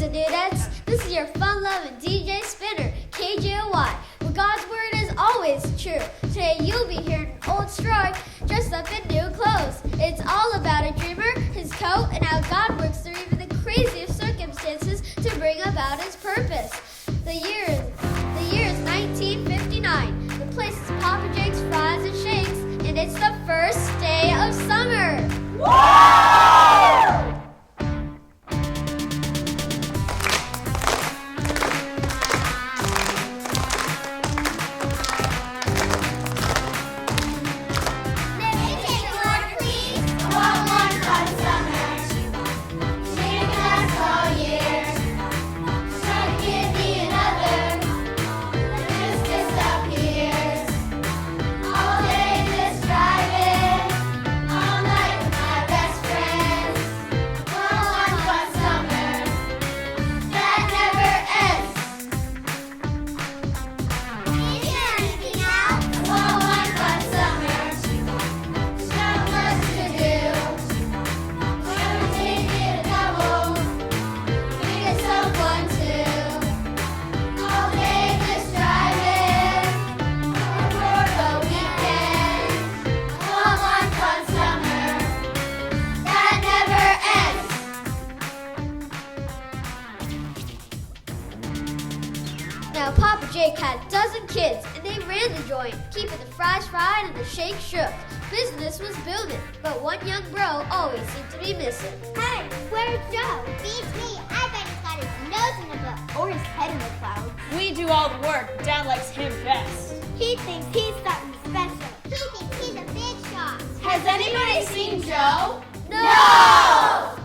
and dudettes. This is your fun-loving DJ Spinner, KJOY, where God's word is always true. Today you'll be hearing an old story dressed up in new clothes. It's all about a dreamer, his coat, and how God works through even the craziest circumstances to bring about his purpose. The year is 1959. The place is Papa Jake's Fries and Shakes, and it's the first day of summer. Woo! Now, Papa Jake had a dozen kids, and they ran the joint, keeping the fries fried and the shake shook. Business was booming, but one young bro always seemed to be missing. Hey, where's Joe? Beats me. I bet he's got his nose in a book or his head in the clouds. We do all the work. Dad likes him best. He thinks he's something special. He thinks he's a big shot. Has anybody seen Joe? No!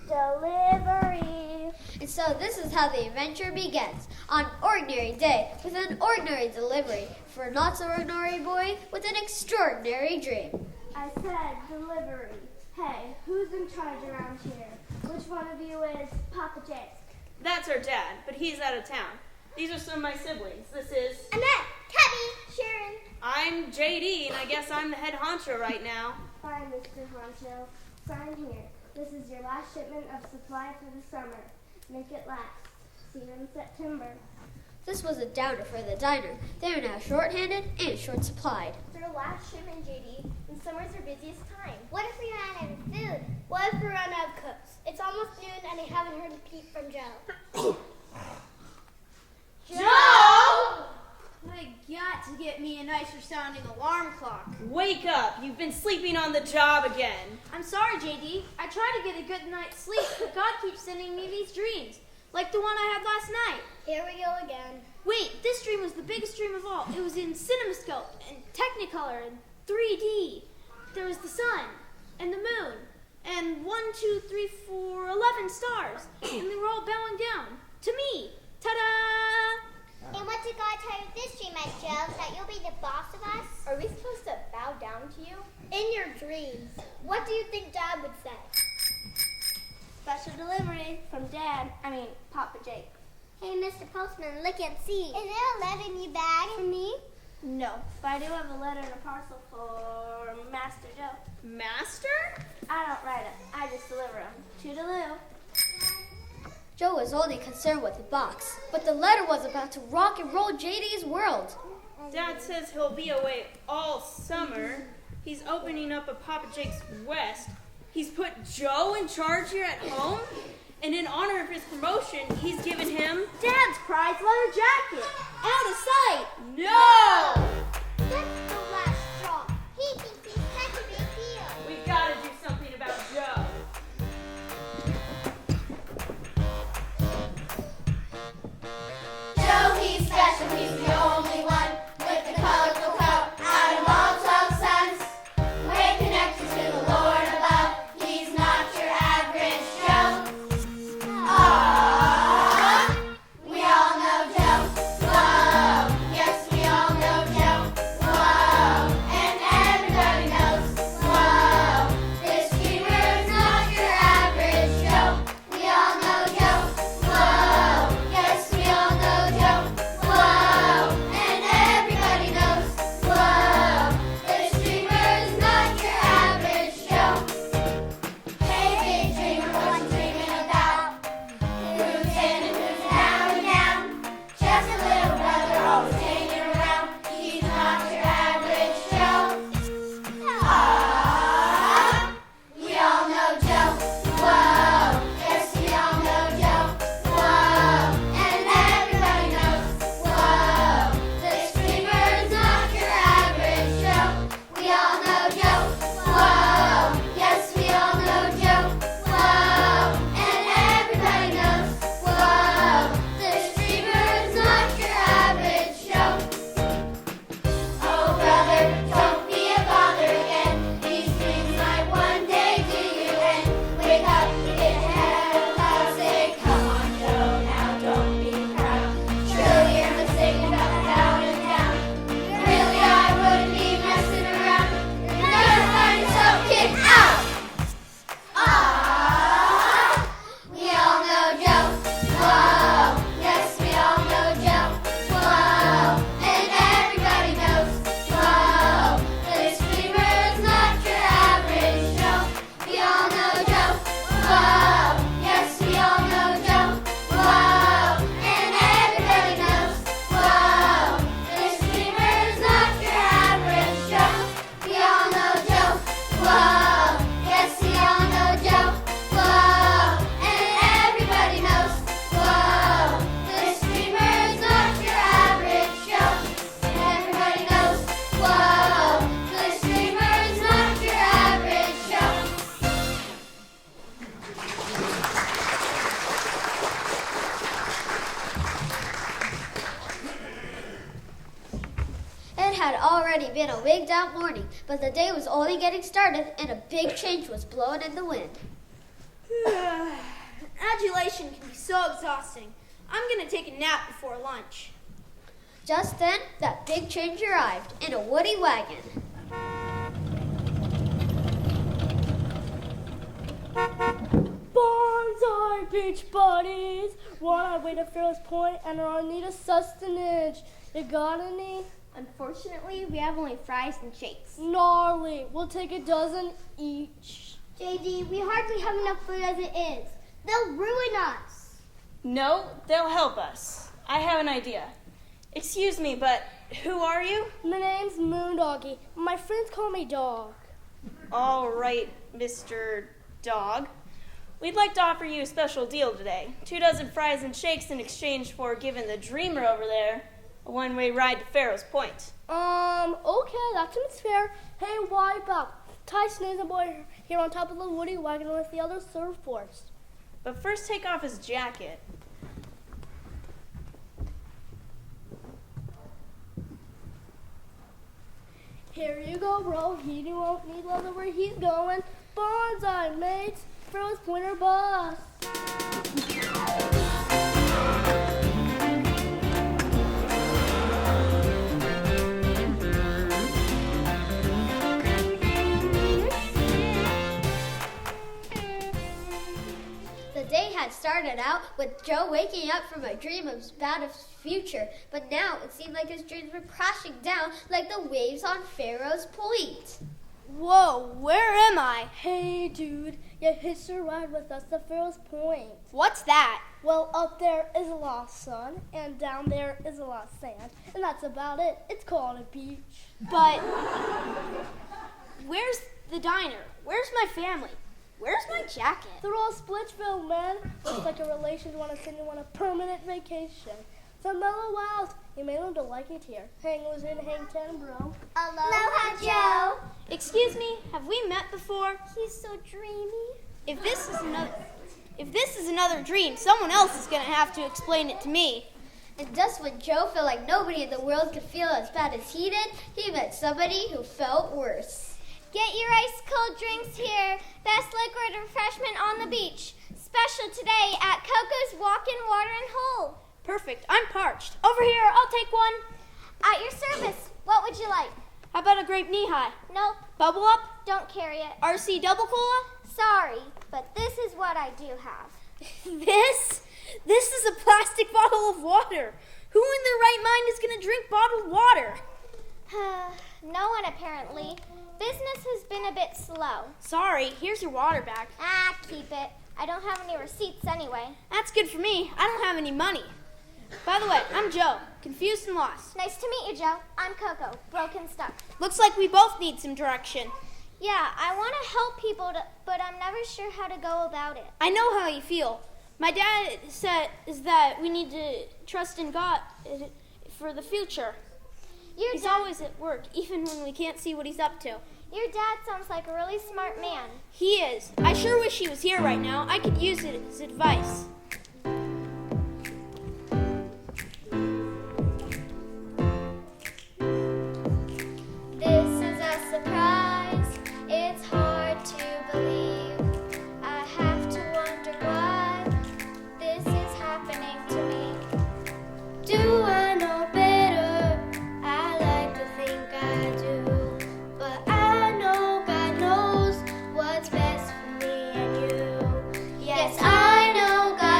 Delivery. And so this is how the adventure begins. On an ordinary day, with an ordinary delivery, for a not-so-ordinary boy with an extraordinary dream. I said delivery. Hey, who's in charge around here? Which one of you is Papa Jake? That's our dad, but he's out of town. These are some of my siblings. This is... Annette, Tubby, Sharon. I'm JD, and I guess I'm the head honcho right now. Fine, Mr. Honcho. Sign here. This is your last shipment of supply for the summer. Make it last. See you in September. This was a downer for the diner. They are now short-handed and short-supplied. It's our last shipment, JD, and summer's our busiest time. What if we ran out of food? What if we run out of cooks? It's almost noon, and I haven't heard a peep from Joe. Joe! I got to get me a nicer sounding alarm clock. Wake up! You've been sleeping on the job again. I'm sorry, JD. I try to get a good night's sleep, but God keeps sending me these dreams, like the one I had last night. Here we go again. Wait, this dream was the biggest dream of all. It was in CinemaScope and Technicolor and 3D. There was the sun and the moon and 1, 2, 3, 4, 11 stars, and they were all bowing down to me. Ta-da! And what did God tell you this dream at, Joe? That you'll be the boss of us? Are we supposed to bow down to you? In your dreams, what do you think Dad would say? Special delivery from Papa Jake. Hey, Mr. Postman, look and see. Is there a letter in your bag for me? No, but I do have a letter and a parcel for Master Joe. Master? I don't write them. I just deliver them. Toodaloo. Joe was only concerned with the box, but the letter was about to rock and roll JD's world. Dad says he'll be away all summer. He's opening up a Papa Jake's West. He's put Joe in charge here at home. And in honor of his promotion, he's given him Dad's prize leather jacket. Out of sight. No! That's the last straw. He thinks he's such a big deal. We've got to do something about Joe. a wigged out morning, but the day was only getting started and a big change was blowing in the wind. Adulation can be so exhausting. I'm going to take a nap before lunch. Just then, that big change arrived in a woody wagon. Bonsai beach buddies! We're on our way to Ferris Point and are in need of sustenance. You got any? Unfortunately, we have only fries and shakes. Gnarly. We'll take a dozen each. JD, we hardly have enough food as it is. They'll ruin us. No, they'll help us. I have an idea. Excuse me, but who are you? My name's Moondoggy. My friends call me Dog. All right, Mr. Dog. We'd like to offer you a special deal today. 2 dozen fries and shakes in exchange for giving the dreamer over there a one-way ride to Pharaoh's Point. Okay, that seems fair. Hey, Wipeout. Tie Snooze Boy here on top of the woody wagon with the other surfboards. But first take off his jacket. Here you go, bro. He won't need leather where he's going. Bonsai, mates. Ferris Pointer bus. The day had started out with Joe waking up from a dream about a future, but now it seemed like his dreams were crashing down like the waves on Pharaoh's Point. Whoa, where am I? Hey, dude. You hitched a ride with us to Ferris Point. What's that? Well, up there is a lot of sun, and down there is a lot of sand, and that's about it. It's called a beach. But where's the diner? Where's my family? Where's my jacket? They're all Splitchville, man. Looks like a relation want to send you on a permanent vacation. So mellow out. You may learn to like it here. Hang was in Hang 10, bro. Aloha, Joe. Excuse me, have we met before? He's so dreamy. If this is another dream, someone else is gonna have to explain it to me. And just when Joe felt like nobody in the world could feel as bad as he did, he met somebody who felt worse. Get your ice cold drinks here. Best liquid refreshment on the beach. Special today at Coco's Walk-In Water and Hole. Perfect, I'm parched. Over here, I'll take one. At your service. What would you like? How about a grape knee-high? Nope, Bubble up? don't carry it. RC double cola? Sorry, but this is what I do have. This is a plastic bottle of water. Who in their right mind is gonna drink bottled water? No one apparently. Business has been a bit slow. Sorry, here's your water back. Keep it. I don't have any receipts anyway. That's good for me. I don't have any money. By the way, I'm Joe, confused and lost. Nice to meet you, Joe. I'm Coco, broken stuck. Looks like we both need some direction. Yeah, I want to help people, but I'm never sure how to go about it. I know how you feel. My dad says that we need to trust in God for the future. He's always at work, even when we can't see what he's up to. Your dad sounds like a really smart man. He is. I sure wish he was here right now. I could use his advice. This is a surprise. It's hard to believe. I have to wonder why this is happening to me. Do I know better? I like to think I do. But I know God knows what's best for me and you. Yes, I know God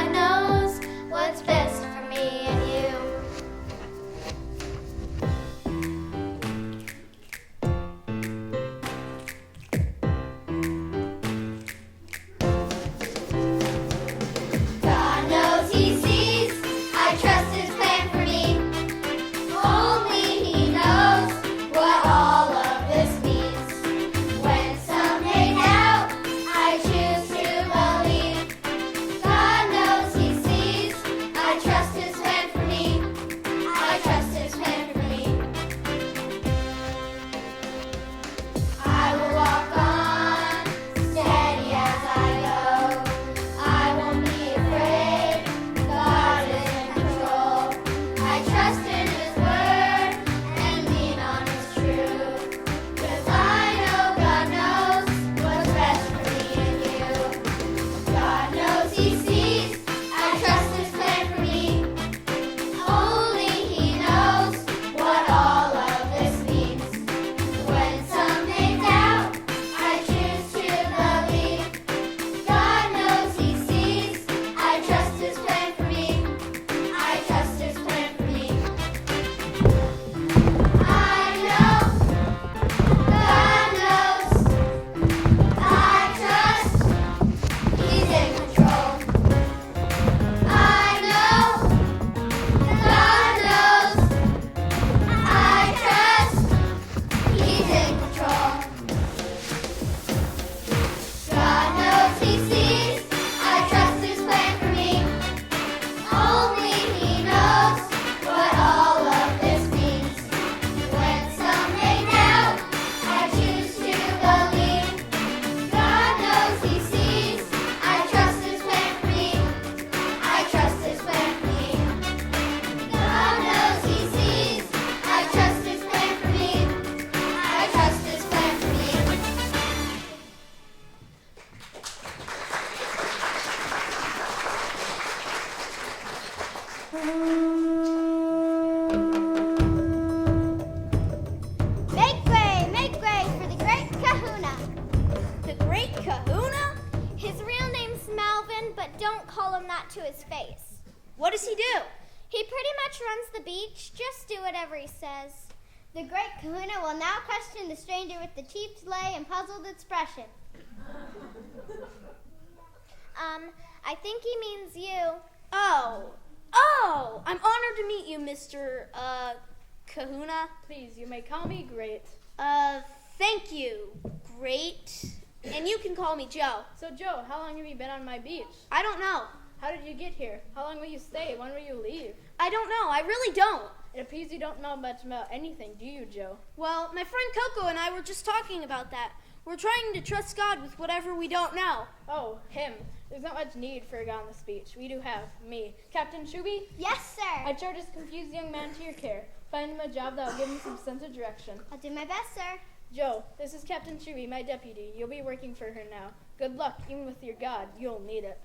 don't call him that to his face. What does he do? He pretty much runs the beach. Just do whatever he says. The great kahuna will now question the stranger with the cheap delay and puzzled expression. I think he means you. Oh, I'm honored to meet you, Mr. Kahuna. Please, you may call me Great. Thank you. Great. And you can call me Joe. So, Joe, how long have you been on my beach? I don't know. How did you get here? How long will you stay? When will you leave? I don't know. I really don't. It appears you don't know much about anything, do you, Joe? Well, my friend Coco and I were just talking about that. We're trying to trust God with whatever we don't know. Oh, him. There's not much need for a God on this beach. We do have me. Captain Shuby? Yes, sir. I charge this confused young man to your care. Find him a job that will give him some sense of direction. I'll do my best, sir. Joe, this is Captain Shuby, my deputy. You'll be working for her now. Good luck. Even with your God, you'll need it.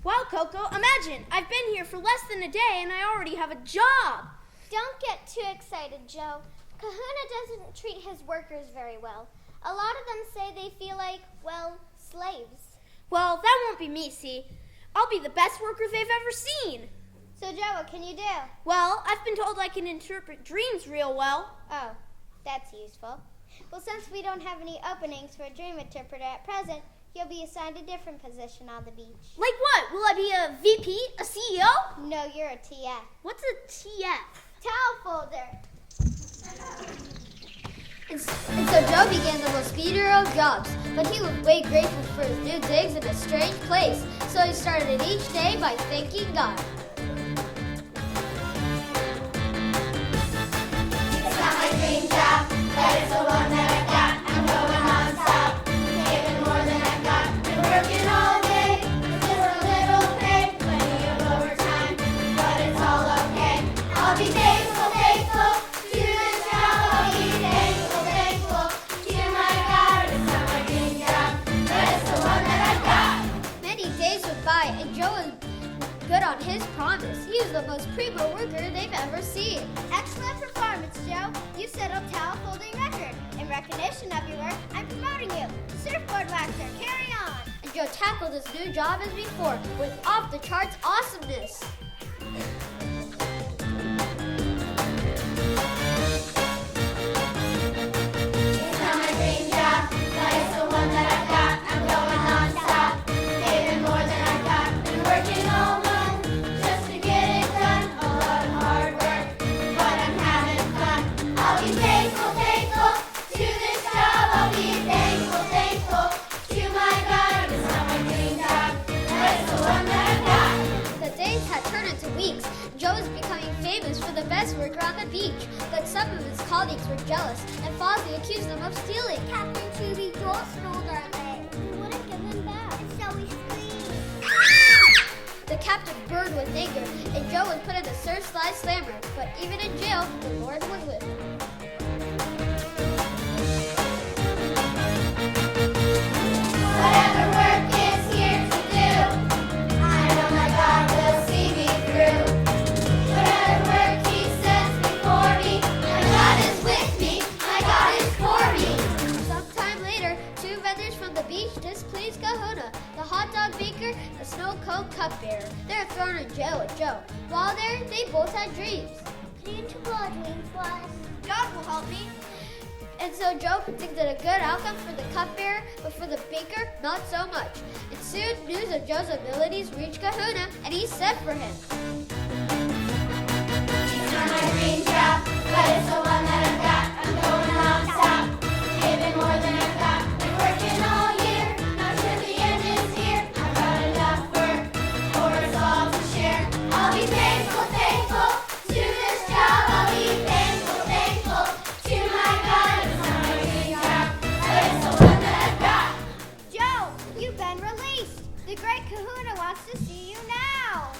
Wow, Coco, imagine. I've been here for less than a day and I already have a job. Don't get too excited, Joe. Kahuna doesn't treat his workers very well. A lot of them say they feel like, well, slaves. Well, that won't be me, see. I'll be the best worker they've ever seen. So, Joe, what can you do? Well, I've been told I can interpret dreams real well. Oh, that's useful. Well, since we don't have any openings for a dream interpreter at present, you'll be assigned a different position on the beach. Like what? Will I be a VP? A CEO? No, you're a TF. What's a TF? Towel folder. And so Joe began the most meteor of jobs, but he was way grateful for his new digs in a strange place, so he started it each day by thanking God. It's not my dream job, but it's the one that I got. I'm going non-stop, giving more than I got. Been working all day, just a little pay, plenty of overtime, but it's all okay. I'll be thankful, thankful to this job. I'll be thankful, thankful to my God. It's not my dream job, but it's the one that I got. Many days went by, and Joe was good on his promise. He was the most primo worker they've ever seen. Excellent performance, Joe. You set a towel folding record. In recognition of your work, I'm promoting you. Surfboard waxer, carry on. And Joe tackled his new job as before, with off-the-charts awesomeness. It's not my dream job, but it's the one that I got. I'm going non-stop, giving more than I got. Been working all month just to get it done. A lot of hard work, but I'm having fun. I'll be thankful, thankful to this job. I'll be thankful, thankful to my God. It's not my dream job, but it's the one that I got. The days had turned into weeks. Joe was becoming famous for the best worker on the beach, but some of his colleagues were jealous and falsely accused him of stealing. Captain Chibi, Joel stole our leg. We wouldn't give him back. And so we screamed. The captain burned with anger, and Joe was put in a surf slide slammer, but even in jail, the Lord was with him. Whatever work is here to do, I know my God will see me through. Whatever work He sets before me, my God is with me, my God is for me. Sometime later, two vendors from the beach displeased Kahuna, the hot dog maker, the snow cone cupbearer. They were thrown in jail with Joe. While there, they both had dreams. Dreams what dreams was? God will help me. And so Joe predicted a good outcome for the cupbearer, but for the baker, not so much. And soon, news of Joe's abilities reached Kahuna, and he sent for him. It's not my dream job, but it's the one that I've got. I'm going non-stop, giving more than I've got. Been working all year, not sure the end is here. I've got enough work for us all to share. I'll be thankful, thankful to this job. I'll be thankful, thankful to my God. It's not my dream job, but it's the one that I've got. Joe, you've been released. The great Kahuna wants to see you now.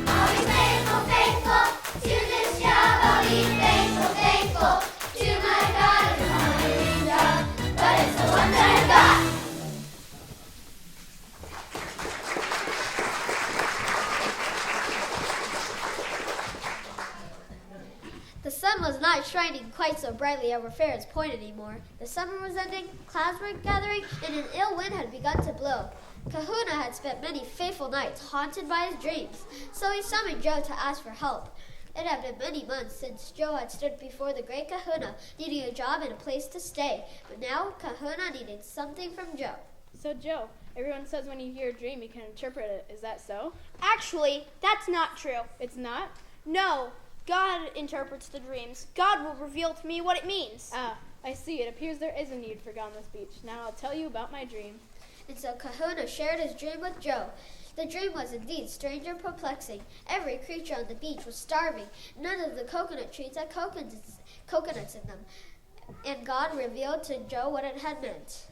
I'll be thankful, thankful to this job. I'll be thankful, thankful to my God. It's not my dream job, but it's the one that I've got. The sun was not shining quite so brightly over Pharaoh's Point anymore. The summer was ending, clouds were gathering, and an ill wind had begun to blow. Kahuna had spent many fateful nights haunted by his dreams, so he summoned Joe to ask for help. It had been many months since Joe had stood before the great Kahuna, needing a job and a place to stay. But now Kahuna needed something from Joe. So Joe, everyone says when you hear a dream you can interpret it. Is that so? Actually, that's not true. It's not? No, God interprets the dreams. God will reveal to me what it means. Ah, I see. It appears there is a need for God on this beach. Now I'll tell you about my dream. And so Kahuna shared his dream with Joe. The dream was indeed strange and perplexing. Every creature on the beach was starving. None of the coconut trees had coconuts in them. And God revealed to Joe what it had meant.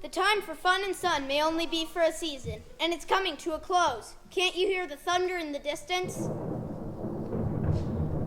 The time for fun and sun may only be for a season, and it's coming to a close. Can't you hear the thunder in the distance?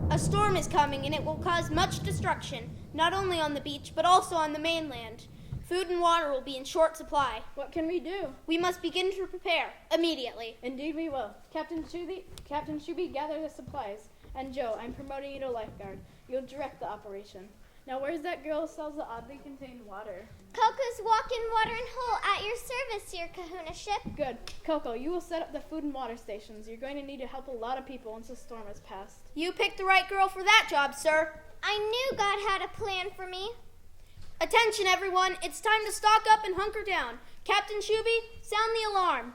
A storm is coming, and it will cause much destruction, not only on the beach, but also on the mainland. Food and water will be in short supply. What can we do? We must begin to prepare immediately. Indeed we will. Captain Shuby, gather the supplies. And Joe, I'm promoting you to lifeguard. You'll direct the operation. Now where's that girl who sells the oddly contained water? Coco's Walk-in Water and Hole at your service, your Kahuna ship. Good. Coco, you will set up the food and water stations. You're going to need to help a lot of people once the storm has passed. You picked the right girl for that job, sir. I knew God had a plan for me. Attention, everyone. It's time to stock up and hunker down. Captain Shuby, sound the alarm.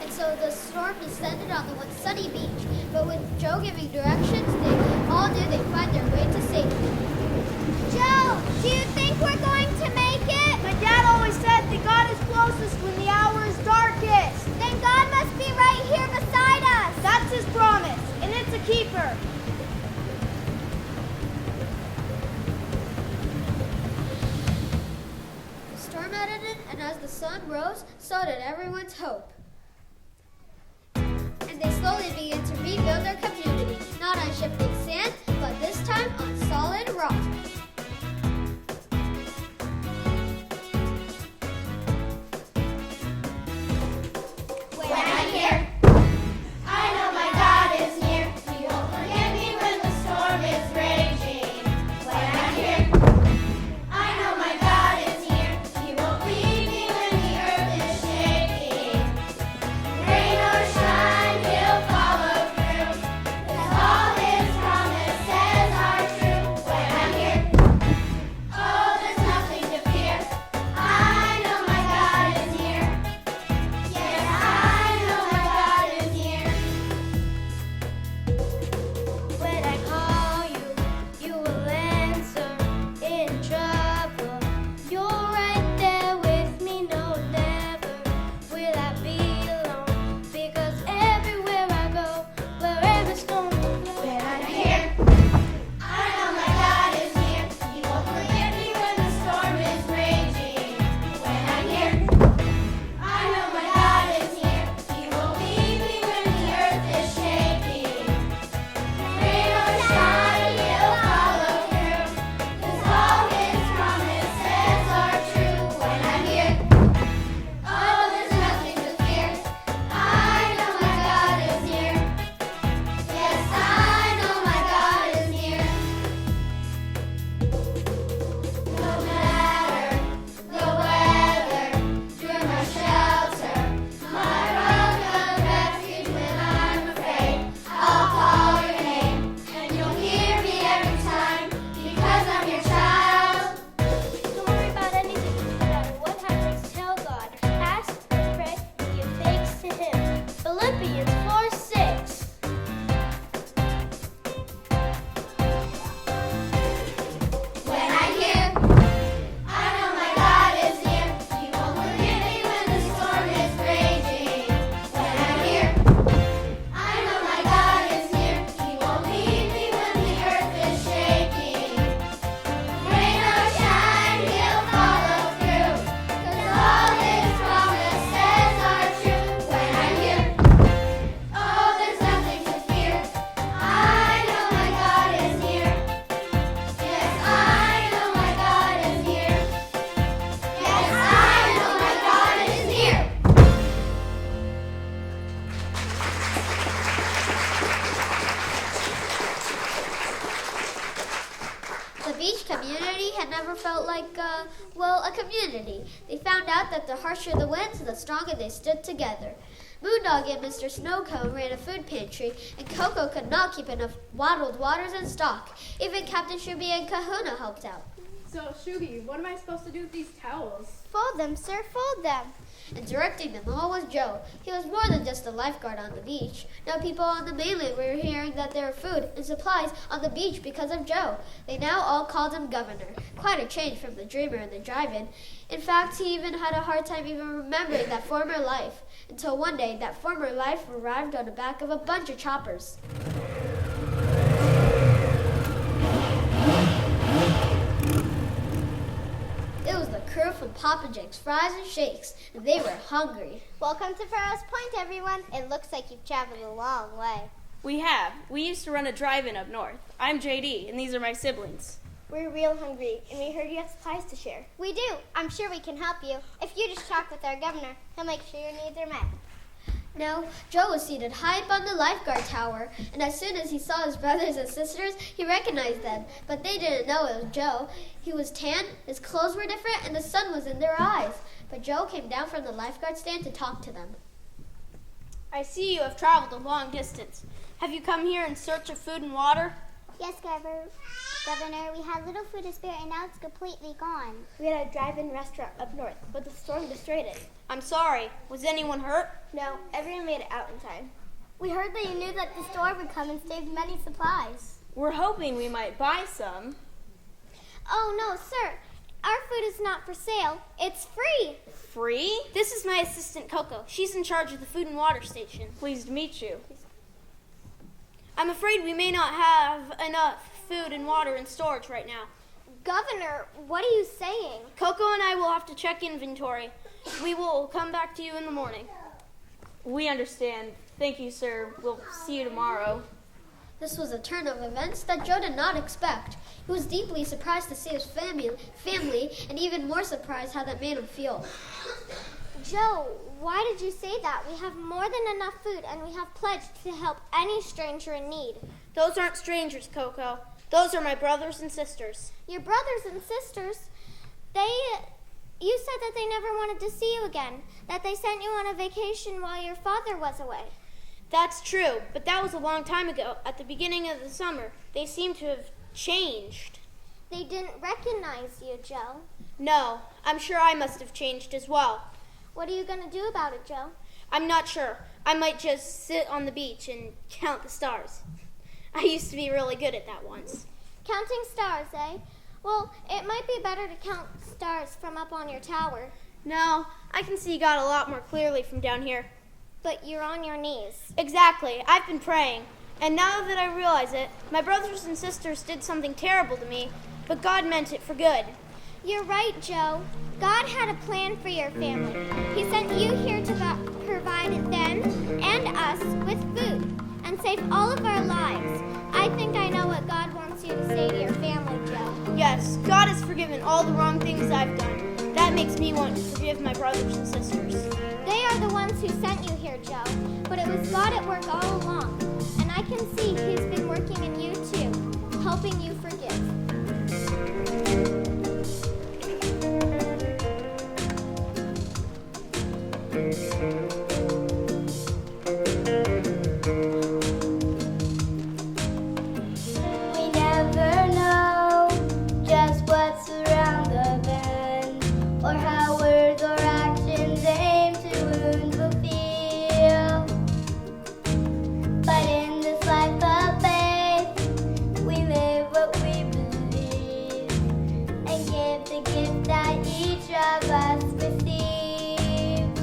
And so the storm descended on the once sunny beach. But with Joe giving directions, they all knew they'd find their way to safety. Joe, do you think we're going to make it? My dad always said that God is closest when the hour is darkest. Then God must be right here beside us. That's his promise, and it's a keeper. The storm had ended, and as the sun rose, so did everyone's hope. And they slowly began to rebuild their community, not on shifting sand, but this time on solid rock. When I hear, I know my God is near. He will forgive me when the storm is raging. When I hear, I know my God is near. He won't leave me when the earth is shaking. Rain or shine, he'll follow through. 'Cause all his promises are true. When I hear, never felt like, a community. They found out that the harsher the winds, the stronger they stood together. Moondog and Mr. Snowcone ran a food pantry, and Coco could not keep enough bottled waters in stock. Even Captain Shuby and Kahuna helped out. So, Shuby, what am I supposed to do with these towels? Fold them, sir, fold them. And directing them all was Joe. He was more than just a lifeguard on the beach. Now people on the mainland were hearing that there were food and supplies on the beach because of Joe. They now all called him Governor. Quite a change from the dreamer in the drive-in. In fact, he even had a hard time even remembering that former life. Until one day, that former life arrived on the back of a bunch of choppers. It was the crew from Papa Jake's Fries and Shakes, and they were hungry. Welcome to Farrell's Point, everyone. It looks like you've traveled a long way. We have. We used to run a drive-in up north. I'm JD, and these are my siblings. We're real hungry, and we heard you have supplies to share. We do. I'm sure we can help you. If you just talk with our governor, he'll make sure your needs are met. Now, Joe was seated high up on the lifeguard tower, and as soon as he saw his brothers and sisters, he recognized them. But they didn't know it was Joe. He was tan, his clothes were different, and the sun was in their eyes. But Joe came down from the lifeguard stand to talk to them. I see you have traveled a long distance. Have you come here in search of food and water? Yes, Governor, we had little food to spare, and now it's completely gone. We had a drive-in restaurant up north, but the storm destroyed it. I'm sorry. Was anyone hurt? No, everyone made it out in time. We heard that you knew that the storm would come and save many supplies. We're hoping we might buy some. Oh, no, sir. Our food is not for sale. It's free. Free? This is my assistant, Coco. She's in charge of the food and water station. Pleased to meet you. I'm afraid we may not have enough food and water in storage right now. Governor, what are you saying? Coco and I will have to check inventory. We will come back to you in the morning. We understand. Thank you, sir. We'll see you tomorrow. This was a turn of events that Joe did not expect. He was deeply surprised to see his family, and even more surprised how that made him feel. Joe, why did you say that? We have more than enough food, and we have pledged to help any stranger in need. Those aren't strangers, Coco. Those are my brothers and sisters. Your brothers and sisters, you said that they never wanted to see you again, that they sent you on a vacation while your father was away. That's true, but that was a long time ago, at the beginning of the summer. They seem to have changed. They didn't recognize you, Joe. No, I'm sure I must have changed as well. What are you going to do about it, Joe? I'm not sure. I might just sit on the beach and count the stars. I used to be really good at that once. Counting stars, eh? Well, it might be better to count stars from up on your tower. No, I can see God a lot more clearly from down here. But you're on your knees. Exactly. I've been praying. And now that I realize it, my brothers and sisters did something terrible to me, but God meant it for good. You're right, Joe. God had a plan for your family. He sent you here to provide them and us with food and save all of our lives. I think I know what God wants you to say to your family, Joe. Yes, God has forgiven all the wrong things I've done. That makes me want to forgive my brothers and sisters. They are the ones who sent you here, Joe. But it was God at work all along. And I can see He's been working in you too, helping you forgive. We never know just what's around the bend, or how words or actions aim to wound will feel. But in this life of faith, we live what we believe, and give the gift that each of us receives.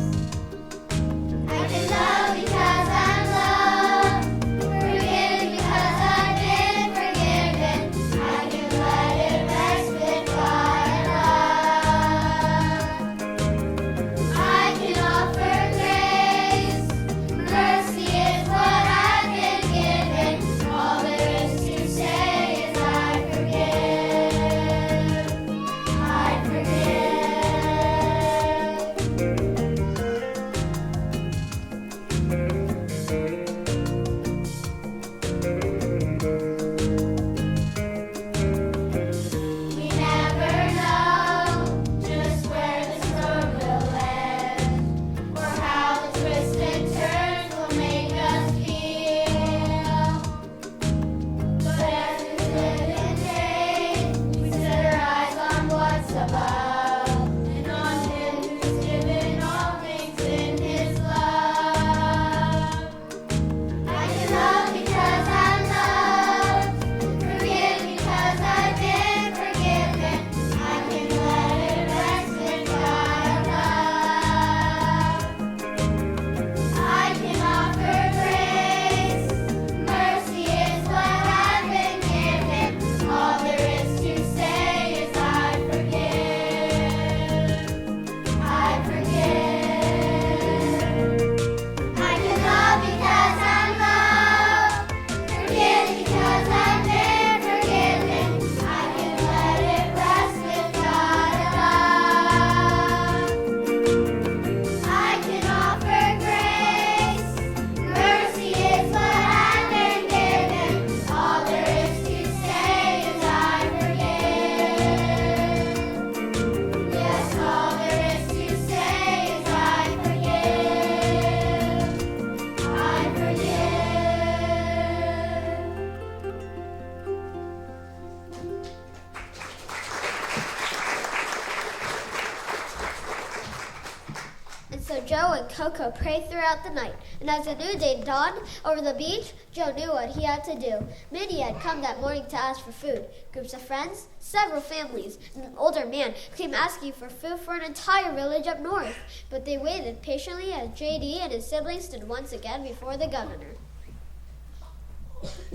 Joe and Coco prayed throughout the night, and as a new day dawned over the beach, Joe knew what he had to do. Many had come that morning to ask for food. Groups of friends, several families, and an older man came asking for food for an entire village up north. But they waited patiently as J.D. and his siblings stood once again before the governor.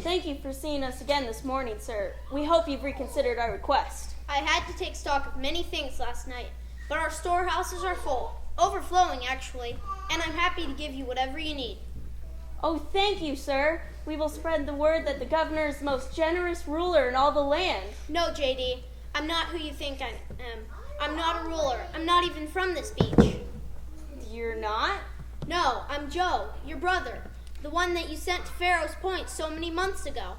Thank you for seeing us again this morning, sir. We hope you've reconsidered our request. I had to take stock of many things last night, but our storehouses are full, overflowing actually, and I'm happy to give you whatever you need. Oh, thank you, sir. We will spread the word that the governor is the most generous ruler in all the land. No, JD, I'm not who you think I am. I'm not a ruler. I'm not even from this beach. You're not? No, I'm Joe, your brother, the one that you sent to Pharaoh's Point so many months ago.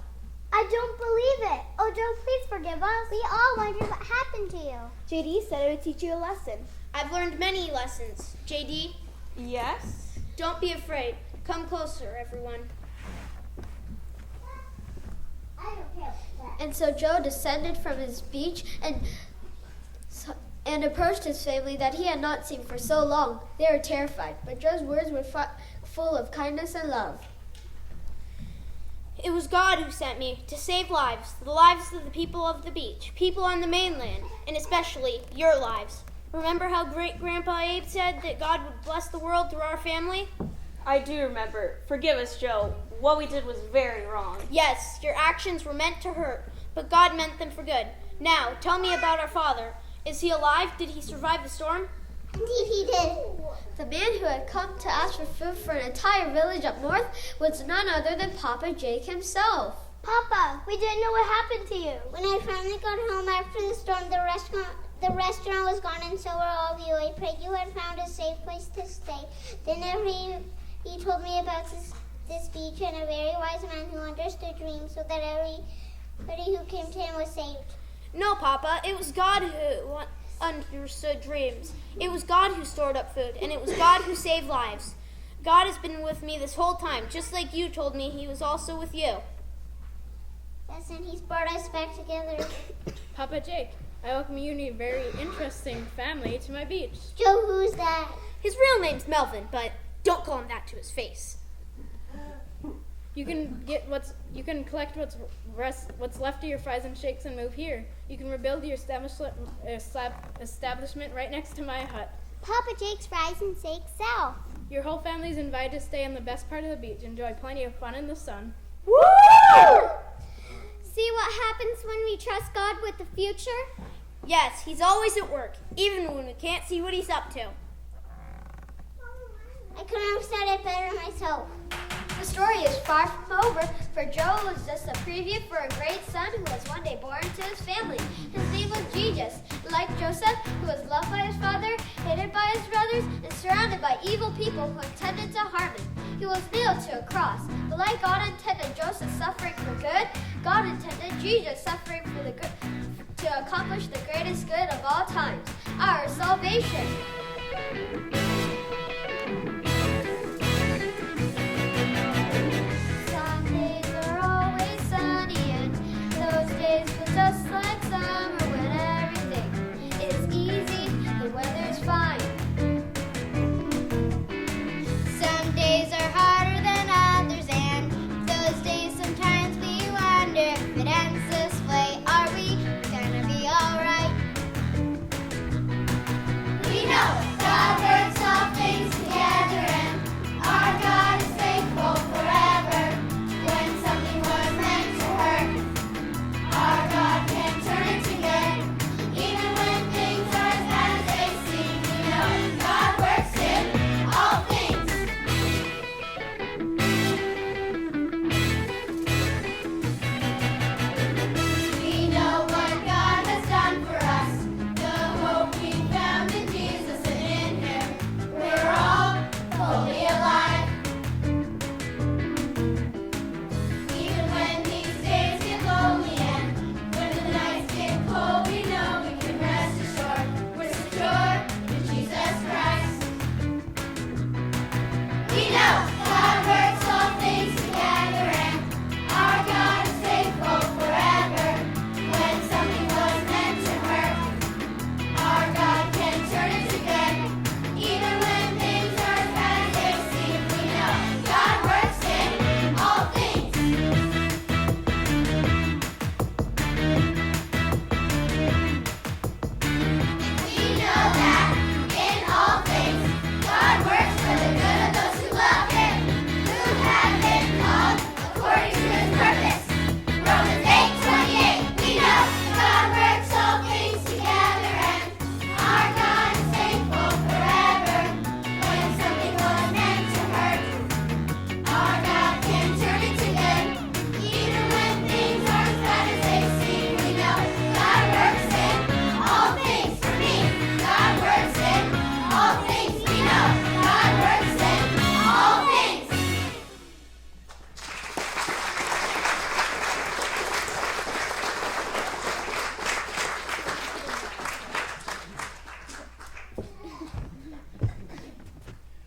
I don't believe it. Oh, Joe, please forgive us. We all wondered what happened to you. JD said it would teach you a lesson. I've learned many lessons. JD, Yes? don't be afraid. Come closer, everyone. And so Joe descended from his beach and approached his family that he had not seen for so long. They were terrified, but Joe's words were full of kindness and love. It was God who sent me to save lives, the lives of the people of the beach, people on the mainland, and especially your lives. Remember how Great-Grandpa Abe said that God would bless the world through our family? I do remember. Forgive us, Joe. What we did was very wrong. Yes, your actions were meant to hurt, but God meant them for good. Now, tell me about our father. Is he alive? Did he survive the storm? Indeed he did. The man who had come to ask for food for an entire village up north was none other than Papa Jake himself. Papa, we didn't know what happened to you. When I finally got home after the storm, the restaurant was gone and so were all of you. I prayed you had found a safe place to stay. Then he told me about this beach and a very wise man who understood dreams so that everybody who came to him was saved. No, Papa, it was God who understood dreams. It was God who stored up food, and it was God who saved lives. God has been with me this whole time, just like you told me he was also with you. Yes, and he's brought us back together. Papa Jake, I welcome you and your very interesting family to my beach. Joe, who's that? His real name's Melvin, but don't call him that to his face. You can collect what's left of your fries and shakes and move here. You can rebuild your establishment right next to my hut. Papa Jake's fries and shakes south. Your whole family's invited to stay in the best part of the beach. Enjoy plenty of fun in the sun. Woo! See what happens when we trust God with the future? Yes, he's always at work, even when we can't see what he's up to. I couldn't have said it better myself. The story is far from over, for Joe was just a preview for a great son who was one day born to his family. His name was Jesus. Like Joseph, who was loved by his father, hated by his brothers, and surrounded by evil people who intended to harm him. He was nailed to a cross. But like God intended Joseph suffering for good, God intended Jesus suffering for the good to accomplish the greatest good of all times, our salvation. Just like summer when everything is easy, the weather's fine. Some days are harder than others, and those days sometimes we wonder if it ends this way. Are we gonna be alright? We know God works all things together, and our God is faithful forever. When something was meant to hurt, our God can turn it to good. Even when things are as bad as they seem, we know God works in all things. We know what God has done for us, the hope we found in Jesus and in Him.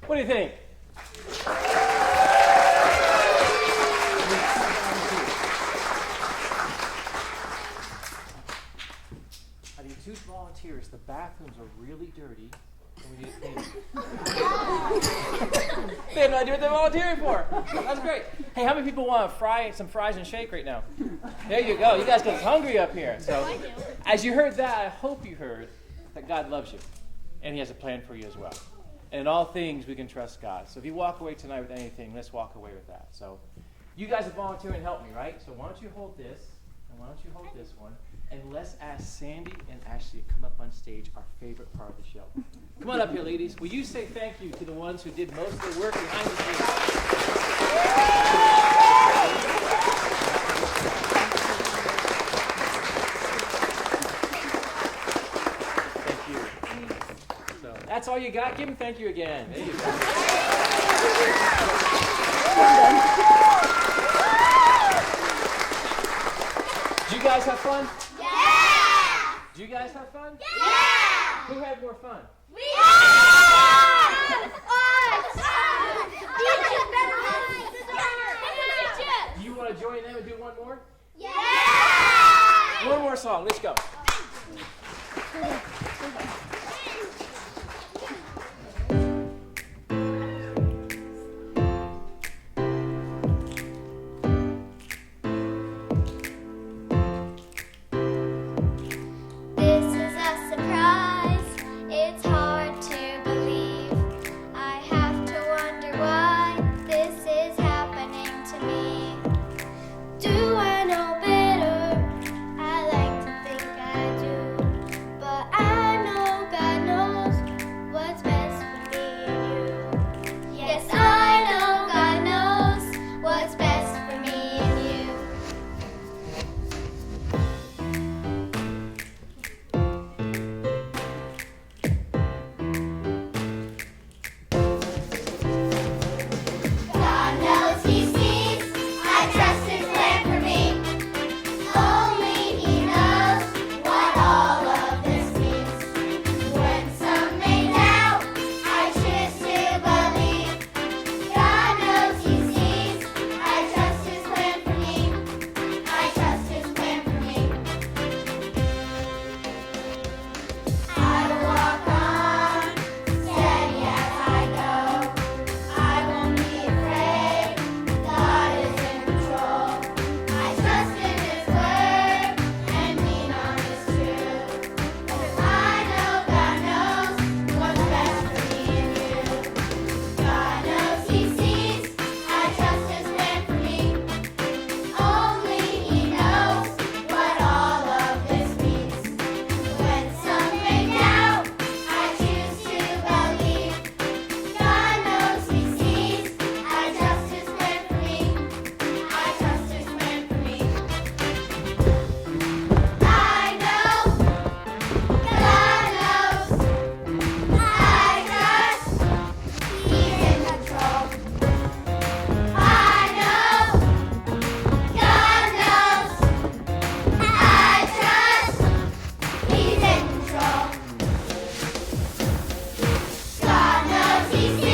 What do you think? I need 2 volunteers. The bathrooms are really dirty, and we need to clean them. They have no idea what they're volunteering for. That's great. Hey, how many people want some fries and shake right now? There you go. You guys get hungry up here. So, as you heard that, I hope you heard that God loves you, and He has a plan for you as well. And in all things, we can trust God. So if you walk away tonight with anything, let's walk away with that. So you guys are volunteering to help me, right? So why don't you hold this, and why don't you hold this one, and let's ask Sandy and Ashley to come up on stage, our favorite part of the show. Come on up here, ladies. Will you say thank you to the ones who did most of the work behind the scenes? Thank you. So that's all you got? Give them thank you again. There you go. Did you guys have fun? Yeah! Did you guys have fun? Yeah! Who had more fun? We You want to join them and do one more? Yeah! One more song. Let's go. This is a surprise. It's hard to believe. I have to wonder why this is happening to me. Do I know better? I like to think I do. But I know God knows what's best for me and you. Yes, I know God knows what's best for me and you. God knows He sees. I trust His plan for me. Only He knows what all of this means. When some may doubt, I choose to believe. God knows He sees. I trust His plan for me. I trust His plan for me. I will walk on, steady as I go. I won't be afraid. God is in control. I trust in His word and lean on His truth. I know God knows what's best for me and you. God knows He sees. I trust His plan for me. Only He knows what all of this means. When some may doubt, I choose to believe. God knows He sees. I trust His plan for me. I trust His plan for me. I know God knows. I trust He's in control. I know God knows. I trust He's in control. God knows He sees.